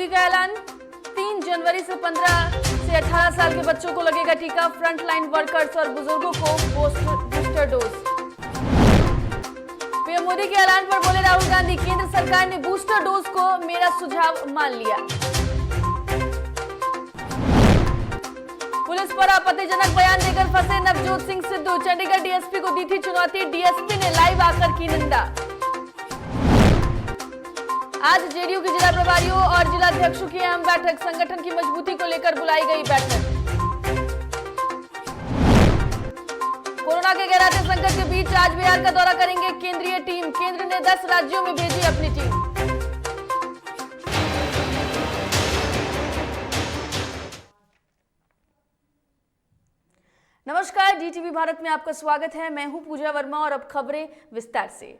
मोदी का ऐलान, 3 जनवरी से 15 से 18 साल के बच्चों को लगेगा टीका। फ्रंटलाइन वर्कर्स और बुजुर्गों को बूस्टर डोज। पीएम मोदी के ऐलान पर बोले राहुल गांधी, केंद्र सरकार ने बूस्टर डोज को मेरा सुझाव मान लिया। पुलिस पर आपत्तिजनक बयान देकर फंसे नवजोत सिंह सिद्धू, चंडीगढ़ डीएसपी को दी थी चुनौती, डीएसपी ने लाइव आकर की निंदा। आज जेडीयू के जिला प्रभारियों और जिलाध्यक्षों की अहम बैठक, संगठन की मजबूती को लेकर बुलाई गई बैठक। कोरोना के गहराते संकट के बीच आज बिहार का दौरा करेंगे केंद्रीय टीम, केंद्र ने 10 राज्यों में भेजी अपनी टीम। नमस्कार, डीटीवी भारत में आपका स्वागत है। मैं हूं पूजा वर्मा और अब खबरें विस्तार से।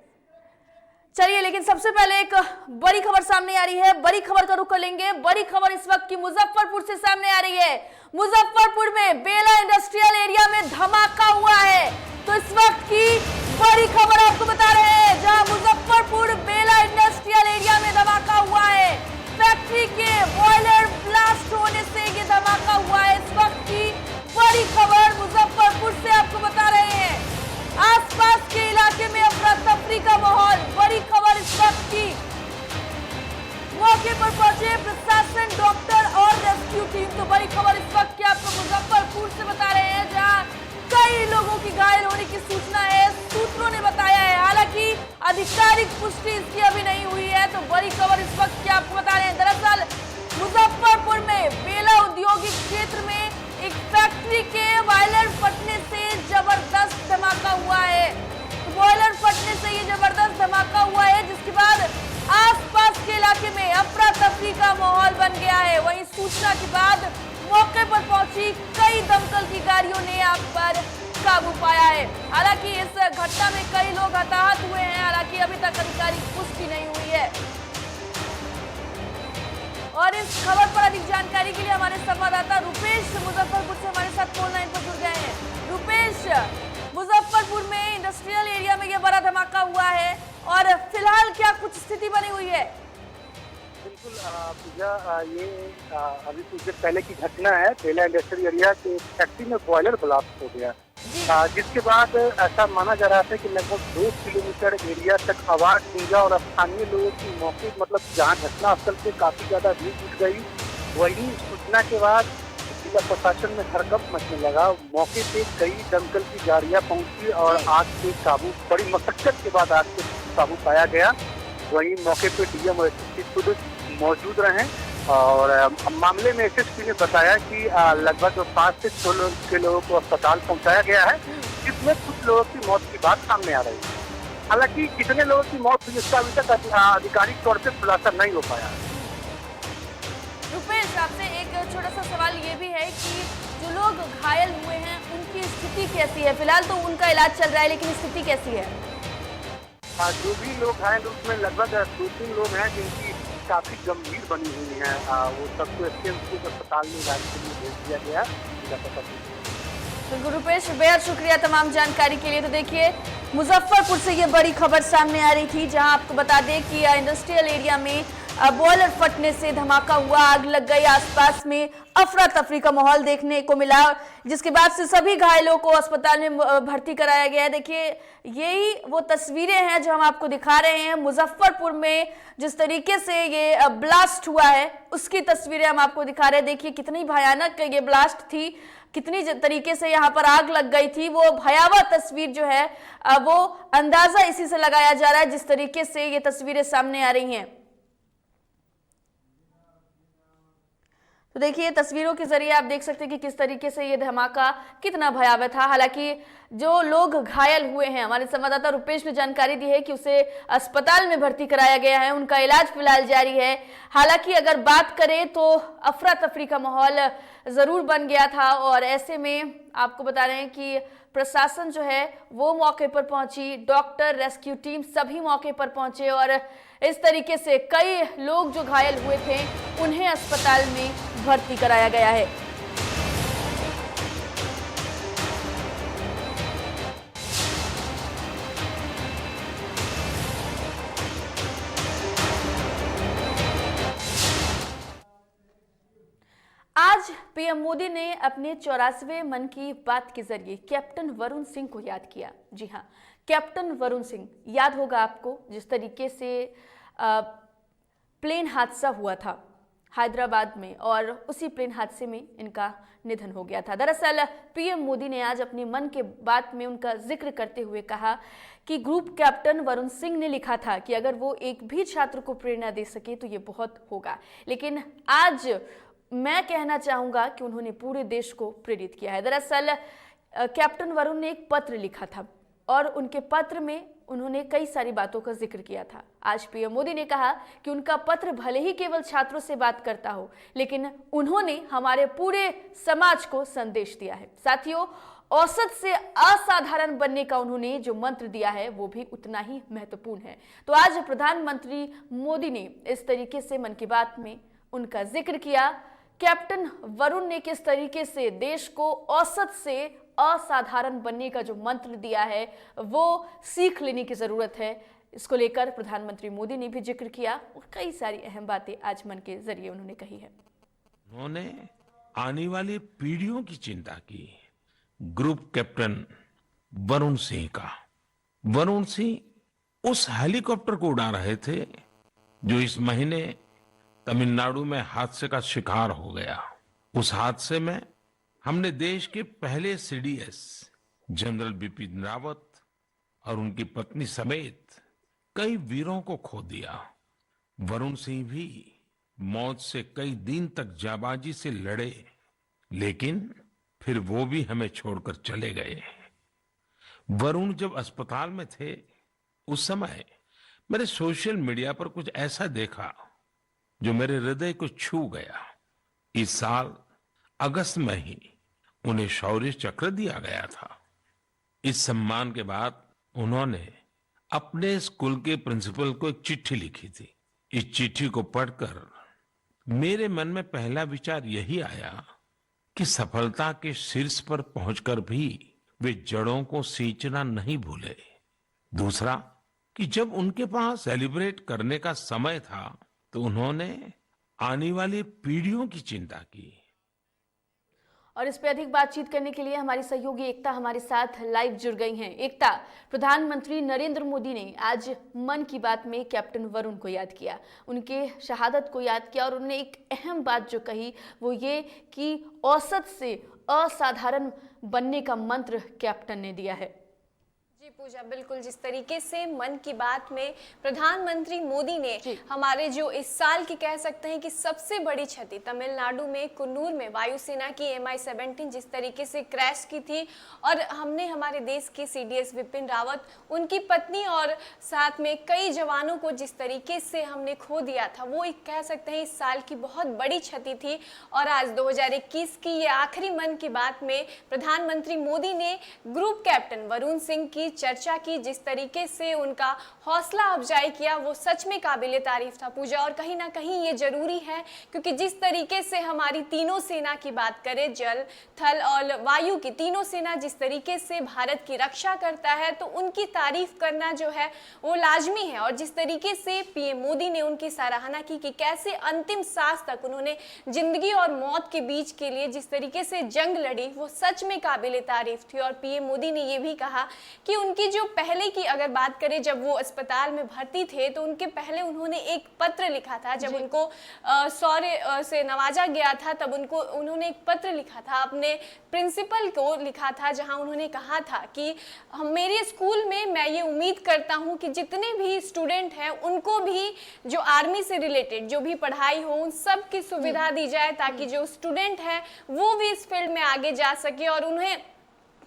चलिए, लेकिन सबसे पहले एक बड़ी खबर सामने आ रही है। बड़ी खबर का रुख कर लेंगे। बड़ी खबर इस वक्त की मुजफ्फरपुर से सामने आ रही है। मुजफ्फरपुर में बेला इंडस्ट्रियल एरिया में धमाका हुआ है। तो इस वक्त की बड़ी खबर आपको बता रहे हैं, जहां मुजफ्फरपुर बेला इंडस्ट्रियल एरिया में धमाका हुआ है। फैक्ट्री के बॉयलर ब्लास्ट होने से ये धमाका हुआ है। इस वक्त की बड़ी खबर मुजफ्फरपुर से आपको बता रहे हैं। आसपास के इलाके में अफरा तफरी का माहौल। बड़ी खबर इस वक्त की, मौके पर पहुंचे प्रशासन, डॉक्टर और रेस्क्यू टीम। तो बड़ी खबर इस वक्त की आपको मुजफ्फरपुर से बता रहे हैं, जहां कई लोगों की घायल होने की सूचना है, सूत्रों ने बताया है। हालांकि आधिकारिक पुष्टि इसकी अभी नहीं हुई है। तो बड़ी खबर इस वक्त की आपको बता रहे हैं। दरअसल मुजफ्फरपुर में बेला औद्योगिक क्षेत्र में एक फैक्ट्री के बॉयलर फटने से जबरदस्त धमाका हुआ है। तो बॉयलर फटने से ये जबरदस्त धमाका हुआ है, जिसके बाद आसपास के इलाके में अफरा तफरी का माहौल बन गया है। वहीं सूचना के बाद मौके पर पहुंची कई दमकल की गाड़ियों ने आग पर काबू पाया है। हालांकि इस घटना में कई लोग हताहत हुए हैं। हालांकि अभी तक आधिकारिक पुष्टि नहीं हुई है। और इस खबर पर अधिक जानकारी के लिए हमारे संवाददाता रुपेश मुजफ्फरपुर से हमारे साथ फोन लाइन पर जुड़ गए हैं। रुपेश, मुजफ्फरपुर में इंडस्ट्रियल एरिया में यह बड़ा धमाका हुआ है और फिलहाल क्या कुछ स्थिति बनी हुई है? बिल्कुल पूजा, ये अभी कुछ देर पहले की घटना है। बेला इंडस्ट्रियल एरिया के फैक्ट्री में बॉयलर ब्लास्ट हो गया, जिसके बाद ऐसा माना जा रहा था कि लगभग 2 किलोमीटर एरिया तक आवाज गूंजा और स्थानीय लोगों की मौके जहाँ घटनास्थल से काफी ज्यादा भीड़ जुट गई। वहीं सूचना के बाद जिला प्रशासन में हड़कंप मचने लगा। मौके पे कई दमकल की गाड़ियां पहुंची और आग पे काबू, बड़ी मशक्कत के बाद आग पे काबू पाया गया। वहीं मौके पे डीएम और एसएसपी खुद मौजूद रहे और मामले में एसएसपी ने बताया कि लगभग 5 से 6 लोगों को अस्पताल पहुंचाया गया है, जिसमें कुछ लोगों की मौत की बात सामने आ रही है। हालांकि कितने लोगों की मौत हुई इसका अभी तक आधिकारिक तौर पे खुलासा नहीं हो पाया। रुपेश, आपसे एक छोटा सा सवाल ये भी है कि जो लोग घायल हुए हैं उनकी स्थिति कैसी है? फिलहाल तो उनका इलाज चल रहा है, लेकिन स्थिति कैसी है? जो भी लोग घायल उसमें लगभग 2-3 लोग हैं जिनकी काफी गंभीर बनी हुई है। वो सबको एसकेएमसीएच अस्पताल में इलाज के लिए भेज दिया गया। बिल्कुल रुपेश, बेहद शुक्रिया तमाम जानकारी के लिए। तो देखिए, मुजफ्फरपुर से ये बड़ी खबर सामने आ रही थी, जहां आपको बता दें कि इंडस्ट्रियल एरिया में बॉयलर फटने से धमाका हुआ, आग लग गई। आसपास में अफरा तफरी का माहौल देखने को मिला, जिसके बाद से सभी घायलों को अस्पताल में भर्ती कराया गया है। देखिए, यही वो तस्वीरें हैं जो हम आपको दिखा रहे हैं। मुजफ्फरपुर में जिस तरीके से ये ब्लास्ट हुआ है, उसकी तस्वीरें हम आपको दिखा रहे हैं। देखिए कितनी भयानक ये ब्लास्ट थी, कितनी तरीके से यहाँ पर आग लग गई थी। वो भयावह तस्वीर जो है वो अंदाजा इसी से लगाया जा रहा है, जिस तरीके से ये तस्वीरें सामने आ रही हैं। तो देखिए, तस्वीरों के जरिए आप देख सकते हैं कि किस तरीके से ये धमाका कितना भयावह था। हालांकि जो लोग घायल हुए हैं, हमारे संवाददाता रुपेश ने जानकारी दी है कि उसे अस्पताल में भर्ती कराया गया है, उनका इलाज फिलहाल जारी है। हालांकि अगर बात करें तो अफरा तफरी का माहौल जरूर बन गया था और ऐसे में आपको बता रहे हैं कि प्रशासन जो है वो मौके पर पहुंची, डॉक्टर, रेस्क्यू टीम सभी मौके पर पहुंचे और इस तरीके से कई लोग जो घायल हुए थे उन्हें अस्पताल में भर्ती कराया गया है। आज पीएम मोदी ने अपने 84वें मन की बात के जरिए कैप्टन वरुण सिंह को याद किया। जी हाँ, कैप्टन वरुण सिंह, याद होगा आपको जिस तरीके से प्लेन हादसा हुआ था हैदराबाद में और उसी प्लेन हादसे में इनका निधन हो गया था। दरअसल पीएम मोदी ने आज अपने मन के बात में उनका जिक्र करते हुए कहा कि ग्रुप कैप्टन वरुण सिंह ने लिखा था कि अगर वो एक भी छात्र को प्रेरणा दे सके तो ये बहुत होगा, लेकिन आज मैं कहना चाहूंगा कि उन्होंने पूरे देश को प्रेरित किया है। दरअसल कैप्टन वरुण ने एक पत्र लिखा था और उनके पत्र में उन्होंने कई सारी बातों का जिक्र किया था। आज पीएम मोदी ने कहा कि उनका पत्र भले ही केवल छात्रों से बात करता हो, लेकिन उन्होंने हमारे पूरे समाज को संदेश दिया है। साथियों, औसत से असाधारण बनने का उन्होंने जो मंत्र दिया है वो भी उतना ही महत्वपूर्ण है। तो आज प्रधानमंत्री मोदी ने इस तरीके से मन की बात में उनका जिक्र किया। कैप्टन वरुण ने किस तरीके से देश को औसत से असाधारण बनने का जो मंत्र दिया है वो सीख लेने की जरूरत है। इसको लेकर प्रधानमंत्री मोदी ने भी जिक्र किया और कई सारी अहम बातें आज मन के जरिए उन्होंने कही है। उन्होंने आने वाली पीढ़ियों की चिंता की। ग्रुप कैप्टन वरुण सिंह का, वरुण सिंह उस हेलीकॉप्टर को उड़ा रहे थे जो इस महीने तमिलनाडु में हादसे का शिकार हो गया। उस हादसे में हमने देश के पहले सीडीएस जनरल बिपिन रावत और उनकी पत्नी समेत कई वीरों को खो दिया। वरुण सिंह भी मौत से कई दिन तक जाबाजी से लड़े, लेकिन फिर वो भी हमें छोड़कर चले गए। वरुण जब अस्पताल में थे उस समय मैंने सोशल मीडिया पर कुछ ऐसा देखा जो मेरे हृदय को छू गया। इस साल अगस्त में ही उन्हें शौर्य चक्र दिया गया था। इस सम्मान के बाद उन्होंने अपने स्कूल के प्रिंसिपल को एक चिट्ठी लिखी थी। इस चिट्ठी को पढ़कर मेरे मन में पहला विचार यही आया कि सफलता के शीर्ष पर पहुंचकर भी वे जड़ों को सींचना नहीं भूले। दूसरा कि जब उनके पास सेलिब्रेट करने का समय था तो उन्होंने आने वाली पीढ़ियों की चिंता की। और इस पे अधिक बातचीत करने के लिए हमारी सहयोगी एकता हमारे साथ लाइव जुड़ गई हैं। एकता, प्रधानमंत्री नरेंद्र मोदी ने आज मन की बात में कैप्टन वरुण को याद किया, उनके शहादत को याद किया और उन्होंने एक अहम बात जो कही वो ये कि औसत से असाधारण बनने का मंत्र कैप्टन ने दिया है। जी पूजा, बिल्कुल जिस तरीके से मन की बात में प्रधानमंत्री मोदी ने हमारे जो इस साल की कह सकते हैं कि सबसे बड़ी क्षति तमिलनाडु में कुन्नूर में वायुसेना की MI-17 जिस तरीके से क्रैश की थी और हमने हमारे देश के CDS बिपिन रावत, उनकी पत्नी और साथ में कई जवानों को जिस तरीके से हमने खो दिया था, वो एक कह सकते हैं इस साल की बहुत बड़ी क्षति थी। और आज 2021 की ये आखिरी मन की बात में प्रधानमंत्री मोदी ने ग्रुप कैप्टन वरुण सिंह की चर्चा की, जिस तरीके से उनका हौसला अफजाई किया वो सच में काबिले तारीफ था पूजा। और कहीं ना कहीं ये जरूरी है क्योंकि जिस तरीके से हमारी तीनों सेना की बात करें, जल थल और वायु की तीनों सेना जिस तरीके से भारत की रक्षा करता है, तो उनकी तारीफ करना जो है वो लाजमी है। और जिस तरीके से पीएम मोदी ने उनकी सराहना की कि कैसे अंतिम सांस तक उन्होंने जिंदगी और मौत के बीच के लिए जिस तरीके से जंग लड़ी, वो सच में काबिले तारीफ थी। और पीएम मोदी ने ये भी कहा कि उनकी जो पहले की अगर बात करें, जब वो अस्पताल में भर्ती थे तो उनके पहले उन्होंने एक पत्र लिखा था। जब उनको शौर्य से नवाजा गया था तब उन्होंने एक पत्र लिखा था, अपने प्रिंसिपल को लिखा था, जहां उन्होंने कहा था कि मेरे स्कूल में मैं ये उम्मीद करता हूं कि जितने भी स्टूडेंट हैं उनको भी जो आर्मी से रिलेटेड जो भी पढ़ाई हो उन सब की सुविधा दी जाए ताकि जो स्टूडेंट है वो भी इस फील्ड में आगे जा सके और उन्हें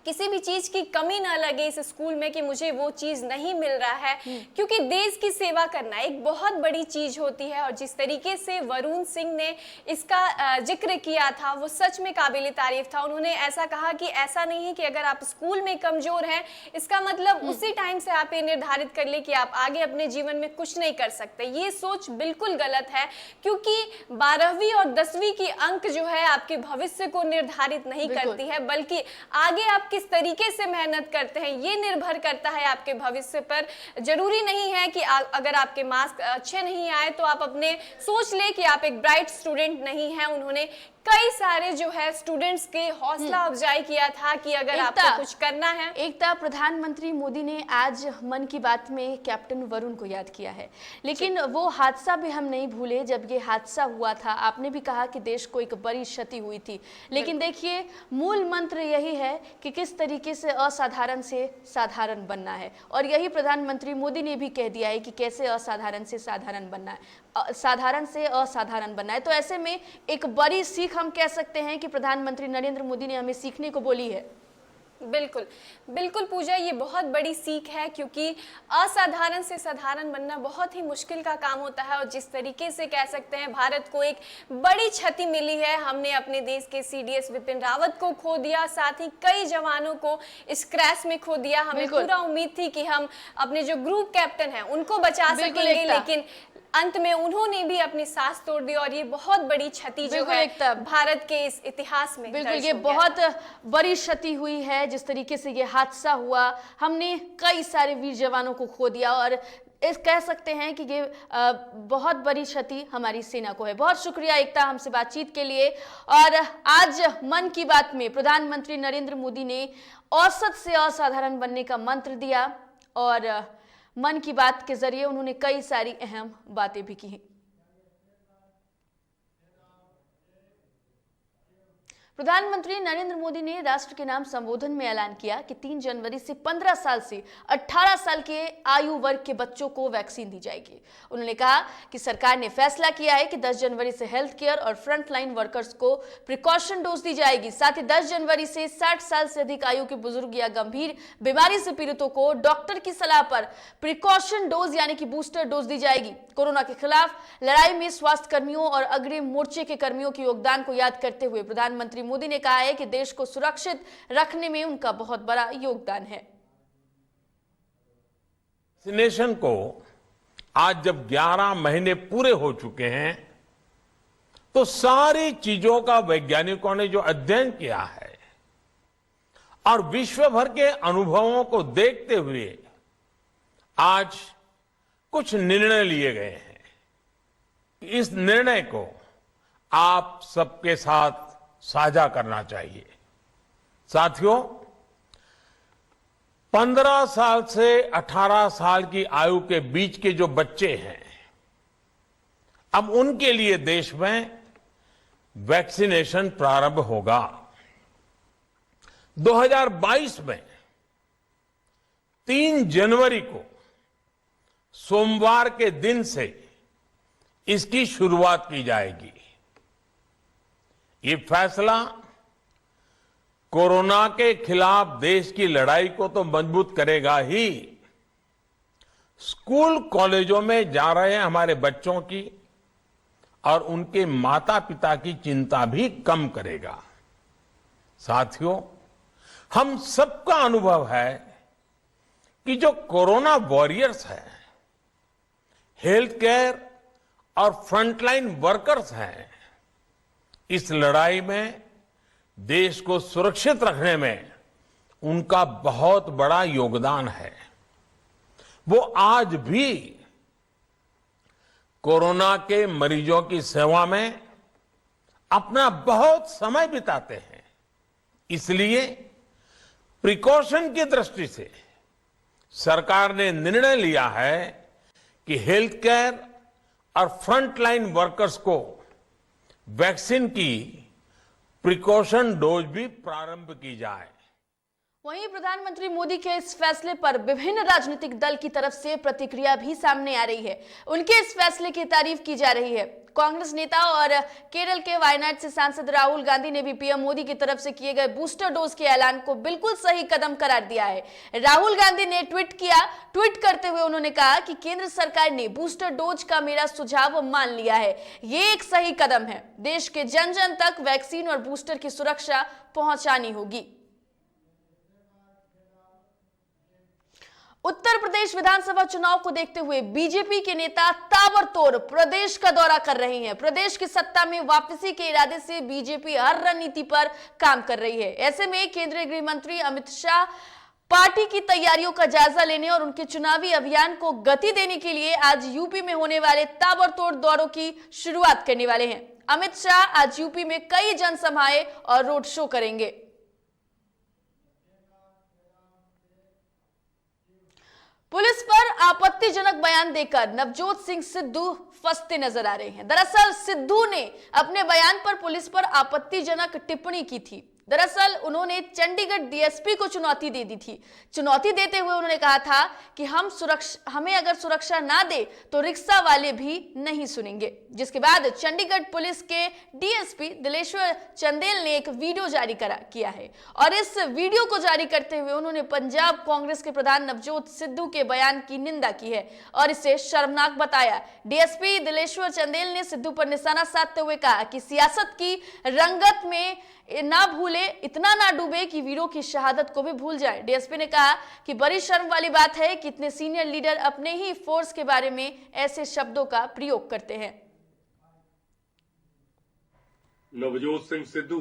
किसी भी चीज की कमी ना लगे इस स्कूल में कि मुझे वो चीज नहीं मिल रहा है, क्योंकि देश की सेवा करना एक बहुत बड़ी चीज होती है। और जिस तरीके से वरुण सिंह ने इसका जिक्र किया था वो सच में काबिले तारीफ था। उन्होंने ऐसा कहा कि ऐसा नहीं है कि अगर आप स्कूल में कमजोर हैं इसका मतलब उसी टाइम से आप ये निर्धारित कर ले कि आप आगे अपने जीवन में कुछ नहीं कर सकते। ये सोच बिल्कुल गलत है, क्योंकि 12वीं और 10वीं की अंक जो है आपके भविष्य को निर्धारित नहीं करती है, बल्कि आगे आप किस तरीके से मेहनत करते हैं ये निर्भर करता है आपके भविष्य पर। जरूरी नहीं है कि अगर आपके मार्क्स अच्छे नहीं आए तो आप अपने सोच ले कि आप एक ब्राइट स्टूडेंट नहीं हैं। उन्होंने कई सारे जो है स्टूडेंट्स के हौसला अफजाई किया था कि अगर आपको कुछ करना है। एकता, प्रधानमंत्री मोदी ने आज मन की बात में कैप्टन वरुण को याद किया है, लेकिन वो हादसा भी हम नहीं भूले। जब ये हादसा हुआ था, आपने भी कहा कि देश को एक बड़ी क्षति हुई थी, लेकिन देखिए मूल मंत्र यही है कि किस तरीके से असाधारण से साधारण बनना है, और यही प्रधानमंत्री मोदी ने भी कह दिया है कि कैसे असाधारण से साधारण बनना है, साधारण से असाधारण बनना है। तो ऐसे में एक बड़ी सीख हम कह सकते हैं कि प्रधानमंत्री नरेंद्र मोदी ने हमें सीखने को बोली है। बिल्कुल बिल्कुल पूजा, ये बहुत बड़ी सीख है, क्योंकि असाधारण से साधारण बनना बहुत ही मुश्किल का काम होता है। और जिस तरीके से कह सकते हैं भारत को एक बड़ी क्षति मिली है, हमने अपने देश के CDS विपिन रावत को खो दिया, साथ ही कई जवानों को इस क्रैश में खो दिया। हमें पूरा उम्मीद थी कि हम अपने जो ग्रुप कैप्टन हैं उनको बचा सकेंगे, लेकिन अंत में उन्होंने भी अपनी सांस तोड़ दी, और ये बहुत बड़ी क्षति जो है भारत के इस इतिहास में। बिल्कुल, ये बहुत बड़ी क्षति हुई है। जिस तरीके से ये हादसा हुआ, हमने कई सारे वीर जवानों को खो दिया, और इस कह सकते हैं कि ये बहुत बड़ी क्षति हमारी सेना को है। बहुत शुक्रिया एकता हमसे बातचीत के लिए। और आज मन की बात में प्रधानमंत्री नरेंद्र मोदी ने औसत से असाधारण बनने का मंत्र दिया, और मन की बात के जरिए उन्होंने कई सारी अहम बातें भी की। प्रधानमंत्री नरेंद्र मोदी ने राष्ट्र के नाम संबोधन में ऐलान किया कि 3 जनवरी से 15 साल से 18 साल के आयु वर्ग के बच्चों को वैक्सीन दी जाएगी। उन्होंने कहा कि सरकार ने फैसला किया है कि 10 जनवरी से हेल्थ केयर और फ्रंटलाइन वर्कर्स को प्रिकॉशन डोज दी जाएगी। साथ ही 10 जनवरी से 60 साल से अधिक आयु के बुजुर्ग या गंभीर बीमारी से पीड़ितों को डॉक्टर की सलाह पर प्रिकॉशन डोज यानी कि बूस्टर डोज दी जाएगी। कोरोना के खिलाफ लड़ाई में स्वास्थ्य कर्मियों और अग्रिम मोर्चे के कर्मियों के योगदान को याद करते हुए प्रधानमंत्री मोदी ने कहा है कि देश को सुरक्षित रखने में उनका बहुत बड़ा योगदान है। वैक्सीनेशन को आज जब 11 महीने पूरे हो चुके हैं, तो सारी चीजों का वैज्ञानिकों ने जो अध्ययन किया है और विश्व भर के अनुभवों को देखते हुए आज कुछ निर्णय लिए गए हैं। इस निर्णय को आप सबके साथ साझा करना चाहिए। साथियों, 15 साल से 18 साल की आयु के बीच के जो बच्चे हैं, अब उनके लिए देश में वैक्सीनेशन प्रारंभ होगा। 2022 में 3 जनवरी को सोमवार के दिन से इसकी शुरुआत की जाएगी। ये फैसला कोरोना के खिलाफ देश की लड़ाई को तो मजबूत करेगा ही, स्कूल कॉलेजों में जा रहे हमारे बच्चों की और उनके माता पिता की चिंता भी कम करेगा। साथियों, हम सबका अनुभव है कि जो कोरोना वॉरियर्स हैं, हेल्थ केयर और फ्रंटलाइन वर्कर्स हैं, इस लड़ाई में देश को सुरक्षित रखने में उनका बहुत बड़ा योगदान है। वो आज भी कोरोना के मरीजों की सेवा में अपना बहुत समय बिताते हैं। इसलिए प्रिकॉशन की दृष्टि से सरकार ने निर्णय लिया है कि हेल्थ केयर और फ्रंटलाइन वर्कर्स को वैक्सीन की प्रिकॉशन डोज भी प्रारंभ की जाए। वहीं प्रधानमंत्री मोदी के इस फैसले पर विभिन्न राजनीतिक दल की तरफ से प्रतिक्रिया भी सामने आ रही है। उनके इस फैसले की तारीफ की जा रही है। कांग्रेस नेता और केरल के वायनाड से सांसद राहुल गांधी ने भी पीएम मोदी की तरफ से किए गए बूस्टर डोज के ऐलान को बिल्कुल सही कदम करार दिया है। राहुल गांधी ने ट्वीट करते हुए उन्होंने कहा कि केंद्र सरकार ने बूस्टर डोज का मेरा सुझाव मान लिया है। ये एक सही कदम है। देश के जन जन तक वैक्सीन और बूस्टर की सुरक्षा पहुंचानी होगी। उत्तर प्रदेश विधानसभा चुनाव को देखते हुए बीजेपी के नेता ताबड़तोड़ प्रदेश का दौरा कर रहे हैं। प्रदेश की सत्ता में वापसी के इरादे से बीजेपी हर रणनीति पर काम कर रही है। ऐसे में केंद्रीय गृह मंत्री अमित शाह पार्टी की तैयारियों का जायजा लेने और उनके चुनावी अभियान को गति देने के लिए आज यूपी में होने वाले ताबड़तोड़ दौरों की शुरुआत करने वाले हैं। अमित शाह आज यूपी में कई जनसभाएं और रोड शो करेंगे। पुलिस पर आपत्तिजनक बयान देकर नवजोत सिंह सिद्धू फंसते नजर आ रहे हैं। दरअसल सिद्धू ने अपने बयान पर पुलिस पर आपत्तिजनक टिप्पणी की थी। दरअसल उन्होंने चंडीगढ़ डीएसपी को चुनौती दे दी थी। चुनौती देते हुए उन्होंने कहा था कि हमें अगर सुरक्षा ना दे तो रिक्शा वाले भी नहीं सुनेंगे। जिसके बाद चंडीगढ़ पुलिस के डीएसपी दिलेश्वर चंदेल ने एक वीडियो जारी किया है और इस वीडियो को जारी करते हुए उन्होंने पंजाब कांग्रेस के प्रधान नवजोत सिद्धू के बयान की निंदा की है और इसे शर्मनाक बताया। डीएसपी दिलेश्वर चंदेल ने सिद्धू पर निशाना साधते हुए कहा कि सियासत की रंगत में ना भूले, इतना ना डूबे कि वीरों की शहादत को भी भूल जाए। डीएसपी ने कहा कि बड़ी शर्म वाली बात है कि इतने सीनियर लीडर अपने ही फोर्स के बारे में ऐसे शब्दों का प्रयोग करते हैं। नवजोत सिंह सिद्धू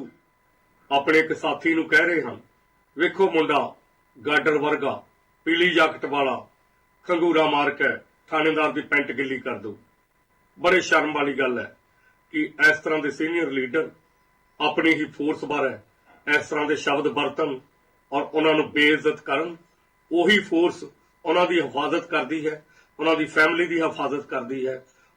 अपने एक साथी ਨੂੰ ਕਹਿ ਰਹੇ ਹਨ, ਵੇਖੋ ਮੁੰਡਾ ਗਾਡਰ ਵਰਗਾ ਪੀਲੀ ਜੈਕਟ ਵਾਲਾ ਖੰਗੂਰਾ ਮਾਰ ਕੇ ਥਾਣੇਦਾਰ ਦੀ ਪੈਂਟ ਗਿੱਲੀ ਕਰ ਦੋ। ਬੜੇ ਸ਼ਰਮ ਵਾਲੀ ਗੱਲ ਹੈ ਕਿ ਇਸ ਤਰ੍ਹਾਂ ਦੇ ਸੀਨੀਅਰ ਲੀਡਰ अपनी ही फोर्स बारे इस तरह के शब्द बरतन और उन्होंने बेइज्जत करन। वही फोर्स उन्होंने हिफाजत करती है, उन्होंने फैमिली की हिफाजत करती है,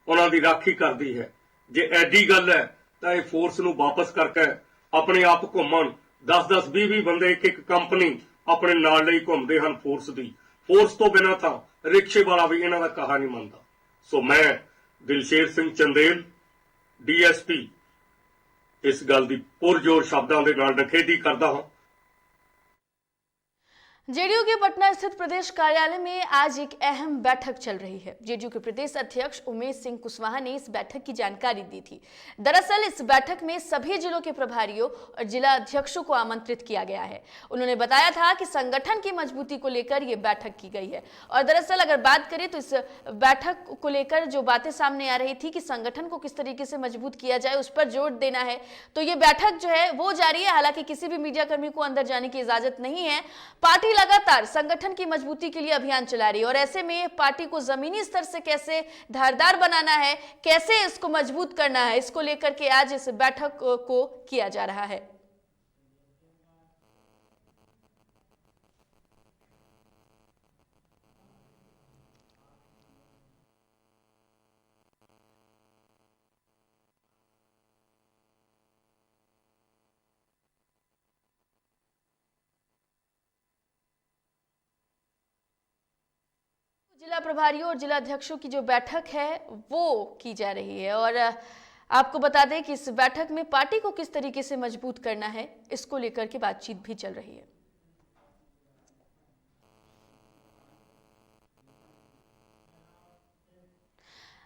उन्होंने राखी करती है। जे एडी गल है तो यह फोर्स नूं वापस करके अपने आप घूमन 10-10 20-20 बंदे एक कंपनी अपने नाल लई घूमते हैं। फोर्स तो बिना तो रिक्शे वाला भी इन्हां दा कहा नहीं मनता। सो मैं दिलशेर सिंह चंदेल डीएसपी इस गल की पुरजोर शब्दों के नाल निखेधी करता हूं। जेडीयू के पटना स्थित प्रदेश कार्यालय में आज एक अहम बैठक चल रही है। जेडीयू के प्रदेश अध्यक्ष उमेश सिंह कुशवाहा ने इस बैठक की जानकारी दी थी। दरअसल इस बैठक में सभी जिलों के प्रभारियों और जिला अध्यक्षों को आमंत्रित किया गया है। उन्होंने बताया था कि संगठन की मजबूती को लेकर यह बैठक की गई है और दरअसल अगर बात करें तो इस बैठक को लेकर जो बातें सामने आ रही थी कि संगठन को किस तरीके से मजबूत किया जाए उस पर जोर देना है, तो ये बैठक जो है वो जारी है। हालांकि किसी भी मीडिया कर्मी को अंदर जाने की इजाजत नहीं है। पार्टी लगातार संगठन की मजबूती के लिए अभियान चला रही है और ऐसे में पार्टी को जमीनी स्तर से कैसे धारदार बनाना है, कैसे इसको मजबूत करना है, इसको लेकर के आज इस बैठक को किया जा रहा है। जिला प्रभारियों और जिला अध्यक्षों की जो बैठक है वो की जा रही है और आपको बता दें कि इस बैठक में पार्टी को किस तरीके से मजबूत करना है इसको लेकर के बातचीत भी चल रही है।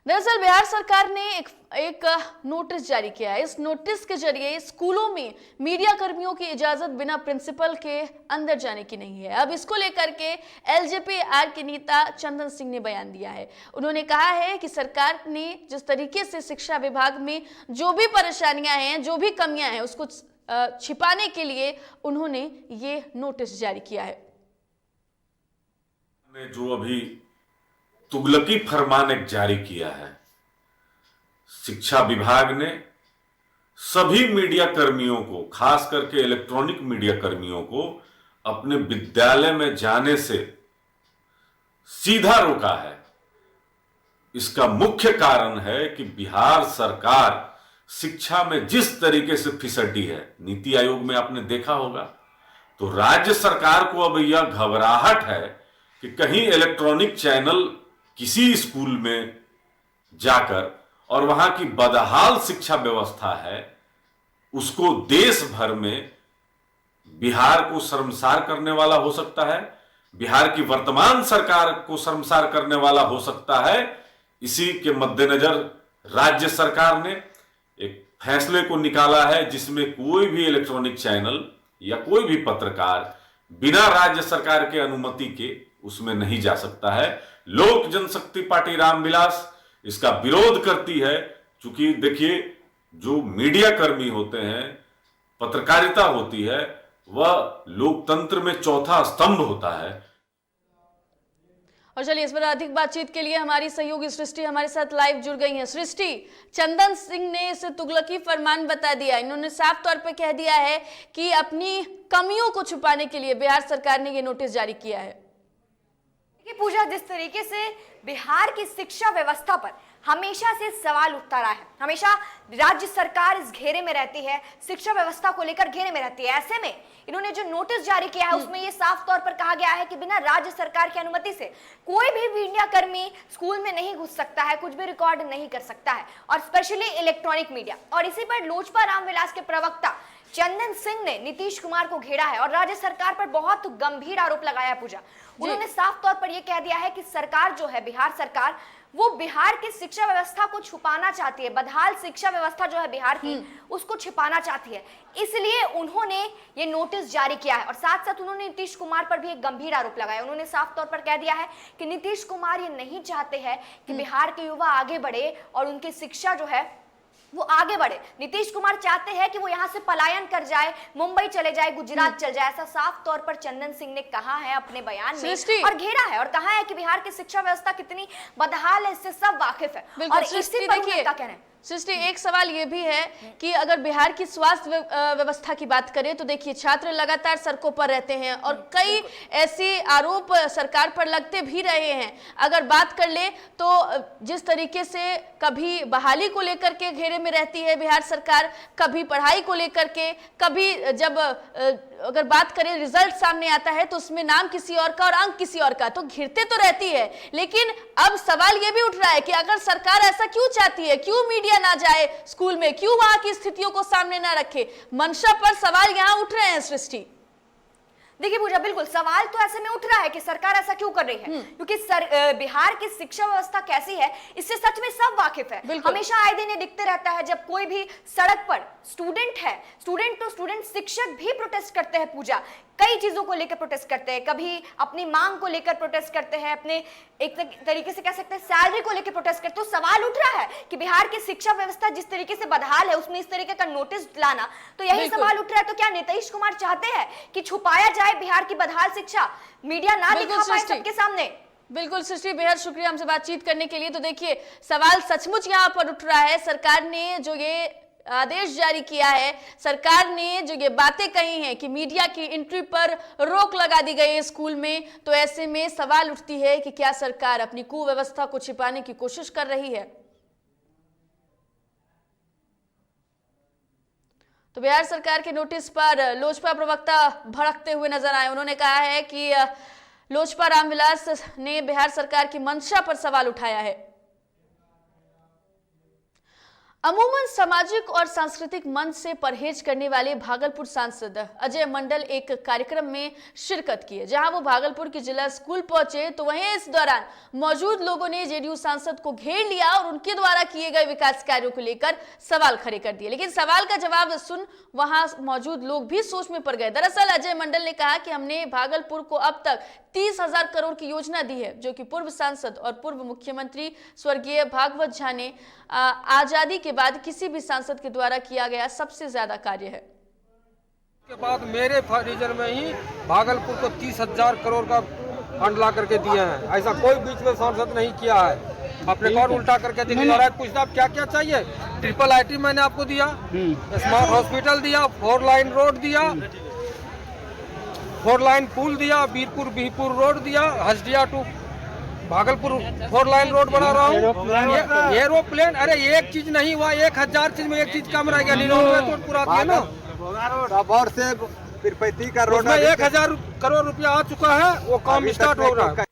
दरअसल बिहार सरकार ने एक नोटिस जारी किया है। इस नोटिस के जरिए स्कूलों में मीडिया कर्मियों की इजाजत बिना प्रिंसिपल के अंदर जाने की नहीं है। अब इसको लेकर के एलजेपीआर के नेता चंदन सिंह ने बयान दिया है। उन्होंने कहा है कि सरकार ने जिस तरीके से शिक्षा विभाग में जो भी परेशानियां हैं, जो भी कमियां हैं, उसको छिपाने के लिए उन्होंने ये नोटिस जारी किया है। जो अभी तुगलकी फरमान एक जारी किया है, शिक्षा विभाग ने सभी मीडिया कर्मियों को, खास करके इलेक्ट्रॉनिक मीडिया कर्मियों को अपने विद्यालय में जाने से सीधा रोका है। इसका मुख्य कारण है कि बिहार सरकार शिक्षा में जिस तरीके से फिसड्डी है, नीति आयोग में आपने देखा होगा, तो राज्य सरकार को अब यह घबराहट है कि कहीं इलेक्ट्रॉनिक चैनल किसी स्कूल में जाकर और वहां की बदहाल शिक्षा व्यवस्था है उसको देश भर में बिहार को शर्मसार करने वाला हो सकता है, बिहार की वर्तमान सरकार को शर्मसार करने वाला हो सकता है। इसी के मद्देनजर राज्य सरकार ने एक फैसले को निकाला है जिसमें कोई भी इलेक्ट्रॉनिक चैनल या कोई भी पत्रकार बिना राज्य सरकार के अनुमति के उसमें नहीं जा सकता है। लोक जनशक्ति पार्टी रामविलास इसका विरोध करती है, क्योंकि देखिए जो मीडिया कर्मी होते हैं, पत्रकारिता होती है, वह लोकतंत्र में चौथा स्तंभ होता है। और चलिए इस पर अधिक बातचीत के लिए हमारी सहयोगी सृष्टि हमारे साथ लाइव जुड़ गई हैं। सृष्टि, चंदन सिंह ने इसे तुगलकी फरमान बता दिया। इन्होंने साफ तौर पर कह दिया है कि अपनी कमियों को छुपाने के लिए बिहार सरकार ने ये नोटिस जारी किया है। पूजा, जिस तरीके से बिहार की शिक्षा व्यवस्था पर हमेशा से सवाल उठता रहा है, हमेशा राज्य सरकार इस घेरे में रहती है, शिक्षा व्यवस्था को लेकर घेरे में रहती है। ऐसे में इन्होंने जो नोटिस जारी किया है उसमें यह साफ तौर पर कहा गया है कि बिना राज्य सरकार की अनुमति से कोई भी मीडिया कर्मी स्कूल में नहीं घुस सकता है, कुछ भी रिकॉर्ड नहीं कर सकता है, और स्पेशली इलेक्ट्रॉनिक मीडिया। और इसी पर लोजपा रामविलास के प्रवक्ता चंदन सिंह ने नीतीश कुमार को घेरा है और राज्य सरकार पर बहुत गंभीर आरोप लगाया है। पूजा, उन्होंने साफ तौर पर यह कह दिया है कि सरकार जो है, बिहार सरकार, वो बिहार की शिक्षा व्यवस्था को छुपाना चाहती है, बदहाल शिक्षा व्यवस्था जो है बिहार की, उसको छिपाना चाहती है। इसलिए उन्होंने ये नोटिस जारी किया है और साथ साथ उन्होंने नीतीश कुमार पर भी एक गंभीर आरोप लगाया। उन्होंने साफ तौर पर कह दिया है कि नीतीश कुमार ये नहीं चाहते हैं कि बिहार के युवा आगे बढ़े और उनकी शिक्षा जो है वो आगे बढ़े। नीतीश कुमार चाहते हैं कि वो यहाँ से पलायन कर जाए, मुंबई चले जाए, गुजरात चले जाए। ऐसा साफ तौर पर चंदन सिंह ने कहा है अपने बयान में और घेरा है और कहा है कि बिहार की शिक्षा व्यवस्था कितनी बदहाल है, इससे सब वाकिफ है। और इसी पर क्या कहना है सृष्टि, एक सवाल ये भी है कि अगर बिहार की स्वास्थ्य व्यवस्था की बात करें तो देखिए छात्र लगातार सड़कों पर रहते हैं और कई ऐसे आरोप सरकार पर लगते भी रहे हैं। अगर बात कर ले तो जिस तरीके से कभी बहाली को लेकर के घेरे में रहती है बिहार सरकार, कभी पढ़ाई को लेकर के, कभी जब अगर बात करें रिजल्ट सामने आता है तो उसमें नाम किसी और का और अंक किसी और का, तो घिरते तो रहती है। लेकिन अब सवाल ये भी उठ रहा है कि अगर सरकार ऐसा क्यों चाहती है, क्यों मीडिया ना जाए स्कूल में, क्यों वहां की स्थितियों को सामने ना रखे? मंशा पर सवाल यहां उठ रहे हैं सृष्टि। देखिए पूजा, बिल्कुल सवाल तो ऐसे में उठ रहा है कि सरकार ऐसा क्यों कर रही है, क्योंकि बिहार की शिक्षा व्यवस्था कैसी है इससे सच में सब वाकिफ है। हमेशा आए दिन ये दिखते रहता है जब कोई भी सड़क पर स्टूडेंट है, स्टूडेंट शिक्षक भी प्रोटेस्ट करते हैं। पूजा, कई चीजों को लेकर प्रोटेस्ट करते हैं, कभी अपनी मांग को लेकर प्रोटेस्ट करते हैं, अपने एक तरीके से कह सकते हैं सैलरी को लेकर प्रोटेस्ट करते हैं। तो सवाल उठ रहा है कि बिहार की शिक्षा व्यवस्था जिस तरीके से बदहाल है उसमें इस तरीके का नोटिस लाना, तो यही सवाल उठ रहा है। तो क्या नीतीश कुमार चाहते हैं कि छुपाया जाए बिहार की बदहाल शिक्षा, मीडिया ना दिखा पाए सबके सामने? बिल्कुल सृष्टि, बेहद शुक्रिया हमसे बातचीत करने के लिए। तो देखिए सवाल सचमुच यहाँ पर उठ रहा है। सरकार ने जो ये आदेश जारी किया है, सरकार ने जो ये बातें कही हैं कि मीडिया की एंट्री पर रोक लगा दी गई है स्कूल में, तो ऐसे में सवाल उठती है कि क्या सरकार अपनी कुव्यवस्था को छिपाने की कोशिश कर रही है? तो बिहार सरकार के नोटिस पर लोजपा प्रवक्ता भड़कते हुए नजर आए। उन्होंने कहा है कि लोजपा रामविलास ने बिहार सरकार की मंशा पर सवाल उठाया है। अमूमन सामाजिक और सांस्कृतिक मंच से परहेज करने वाले भागलपुर सांसद अजय मंडल एक कार्यक्रम में शिरकत किए, जहां वो भागलपुर की जिला स्कूल पहुंचे तो वहीं इस दौरान मौजूद लोगों ने जेडीयू सांसद को घेर लिया और उनके द्वारा किए गए विकास कार्यों को लेकर सवाल खड़े कर दिए। लेकिन सवाल का जवाब सुन वहां मौजूद लोग भी सोच में पड़ गए। दरअसल अजय मंडल ने कहा कि हमने भागलपुर को अब तक 30,000 करोड़ की योजना दी है, जो कि पूर्व सांसद और पूर्व मुख्यमंत्री स्वर्गीय भागवत झा ने आजादी के बाद किसी भी सांसद के द्वारा किया गया सबसे ज्यादा कार्य है। के बाद मेरे रीजन में ही भागलपुर को 30,000 करोड़ का फंड ला करके दिए हैं। ऐसा कोई बीच में सांसद नहीं किया है। अपने कौन उल्टा करके दिखा रहा है? पूछना आप क्या क्या चाहिए? ट्रिपल आईटी मैंने आपको दिया, स्मार्ट हॉस्पिटल दिया, 4 लाइन रोड दिया, 4 लाइन पुल दिया, बीरपुर बिहपुर रोड दिया, हसडिया टू भागलपुर 4 लाइन रोड बना रहा हूँ। एरोप्लेन, अरे एक चीज नहीं हुआ, 1000 चीज में एक चीज कम रह गया। तो पूरा दिया ना, और से तिरुपति का रोड 1000 करोड़ रुपया आ चुका है, वो काम स्टार्ट हो रहा है।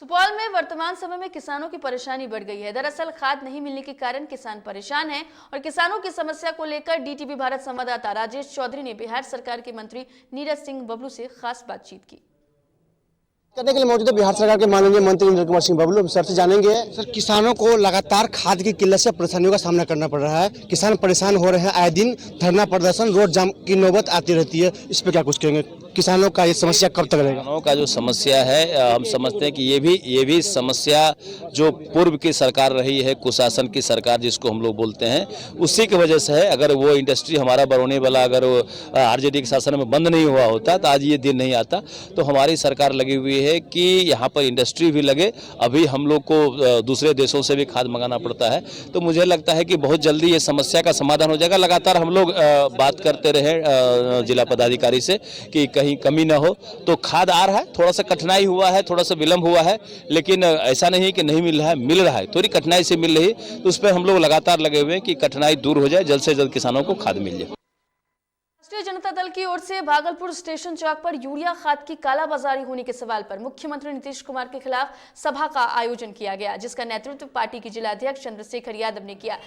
सुपौल में वर्तमान समय में किसानों की परेशानी बढ़ गई है। दरअसल खाद नहीं मिलने के कारण किसान परेशान हैं और किसानों की समस्या को लेकर डीटीवी भारत संवाददाता राजेश चौधरी ने बिहार सरकार के मंत्री नीरज सिंह बबलू से खास बातचीत की। करने के लिए मौजूद है बिहार सरकार के माननीय मंत्री नीरज कुमार सिंह बबलू। सर से जानेंगे, सर किसानों को लगातार खाद की किल्लत से परेशानियों का सामना करना पड़ रहा है, किसान परेशान हो रहे हैं, आए दिन धरना प्रदर्शन रोड जाम की नौबत आती रहती है, इस पे क्या कुछ कहेंगे? किसानों का ये समस्या कब तक रहेगा? किसानों का जो समस्या है, हम समझते हैं कि ये भी समस्या जो पूर्व की सरकार रही है, कुशासन की सरकार जिसको हम लोग बोलते हैं, उसी की वजह से है। अगर वो इंडस्ट्री हमारा बरौनी वाला अगर आरजेडी के शासन में बंद नहीं हुआ होता तो आज ये दिन नहीं आता। तो हमारी सरकार लगी हुई है कि यहाँ पर इंडस्ट्री भी लगे। अभी हम लोग को दूसरे देशों से भी खाद मंगाना पड़ता है, तो मुझे लगता है कि बहुत जल्दी ये समस्या का समाधान हो जाएगा। लगातार हम लोग बात करते रहे जिला पदाधिकारी से कि कहीं कमी ना हो। तो खाद आ रहा है, थोड़ा सा कठिनाई हुआ है, थोड़ा सा विलम्ब हुआ है, लेकिन ऐसा नहीं कि नहीं मिल रहा है, मिल रहा है। थोड़ी कठिनाई से मिल रही, तो उस पर हम लोग लगातार लगे हुए हैं कि कठिनाई दूर हो जाए, जल्द से जल्द किसानों को खाद मिल जाए। राष्ट्रीय जनता दल की ओर से भागलपुर स्टेशन चौक पर यूरिया खाद की कालाबाजारी होने के सवाल पर मुख्यमंत्री नीतीश कुमार के खिलाफ सभा का आयोजन किया गया, जिसका नेतृत्व पार्टी की जिला अध्यक्ष चंद्रशेखर यादव ने किया।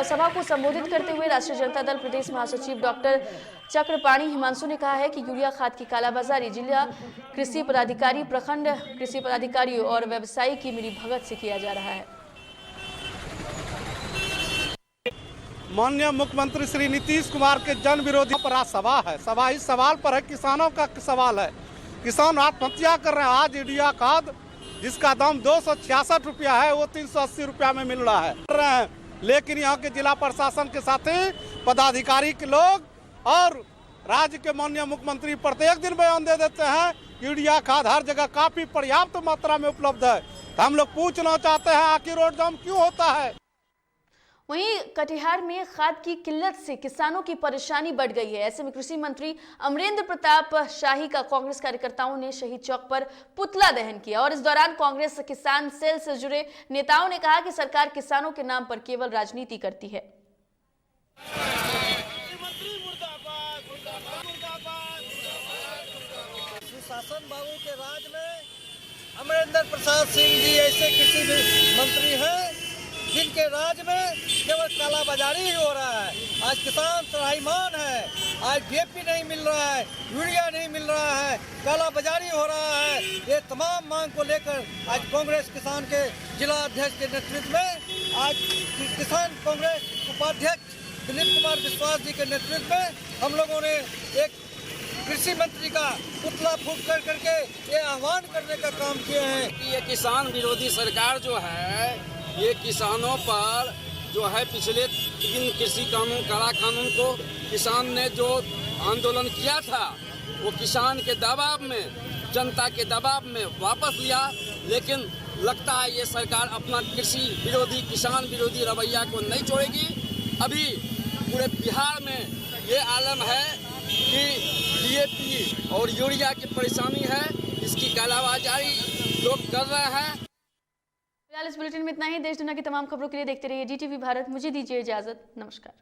सभा को संबोधित करते हुए राष्ट्रीय जनता दल प्रदेश महासचिव डॉक्टर चक्रपाणी हिमांशु ने कहा है कि यूरिया खाद की कालाबाजारी जिला कृषि पदाधिकारी, प्रखंड कृषि पदाधिकारी और व्यवसायी की मिलीभगत से किया जा रहा है। माननीय मुख्यमंत्री श्री नीतीश कुमार के जन विरोधी पर आज सभा है। सभा इस सवाल पर है, किसानों का सवाल है। किसान आत्महत्या कर रहे हैं। आज यूरिया खाद जिसका दाम 266 रुपया है वो 380 रुपया में मिल रहा है। लेकिन यहाँ के जिला प्रशासन के साथी पदाधिकारी के लोग और राज्य के माननीय मुख्यमंत्री प्रत्येक दिन बयान दे देते हैं यूरिया खाद हर जगह काफी पर्याप्त मात्रा में उपलब्ध है। तो हम लोग पूछना चाहते हैं आखिर रोड जाम क्यों होता है? वहीं कटिहार में खाद की किल्लत से किसानों की परेशानी बढ़ गई है। ऐसे में कृषि मंत्री अमरेंद्र प्रताप शाही का कांग्रेस कार्यकर्ताओं ने शहीद चौक पर पुतला दहन किया और इस दौरान कांग्रेस किसान सेल से जुड़े नेताओं ने कहा कि सरकार किसानों के नाम पर केवल राजनीति करती है। शासन बाबू के राज में अमरेंद्र प्रसाद सिंह जी ऐसे कृषि मंत्री हैं जिनके राज में केवल कालाबाजारी ही हो रहा है। आज किसान त्राहिमाम है। आज डीएपी नहीं मिल रहा है, यूरिया नहीं मिल रहा है, कालाबाजारी हो रहा है। ये तमाम मांग को लेकर आज कांग्रेस किसान के जिला अध्यक्ष के नेतृत्व में आज किसान कांग्रेस उपाध्यक्ष दिलीप कुमार विश्वास जी के नेतृत्व में हम लोगों ने एक कृषि मंत्री का पुतला फूंक कर करके ये आह्वान करने का काम किए हैं कि ये किसान विरोधी सरकार जो है ये किसानों पर जो है पिछले 3 कृषि कानून काला कानून को किसान ने जो आंदोलन किया था वो किसान के दबाव में, जनता के दबाव में वापस लिया। लेकिन लगता है ये सरकार अपना कृषि विरोधी, किसान विरोधी रवैया को नहीं छोड़ेगी। अभी पूरे बिहार में ये आलम है कि डीएपी और यूरिया की परेशानी है, इसकी कालाबाजारी लोग कर रहे हैं। फिलहाल इस बुलेटिन में इतना ही। देश दुनिया की तमाम खबरों के लिए देखते रहिए DTV भारत। मुझे दीजिए इजाजत। नमस्कार।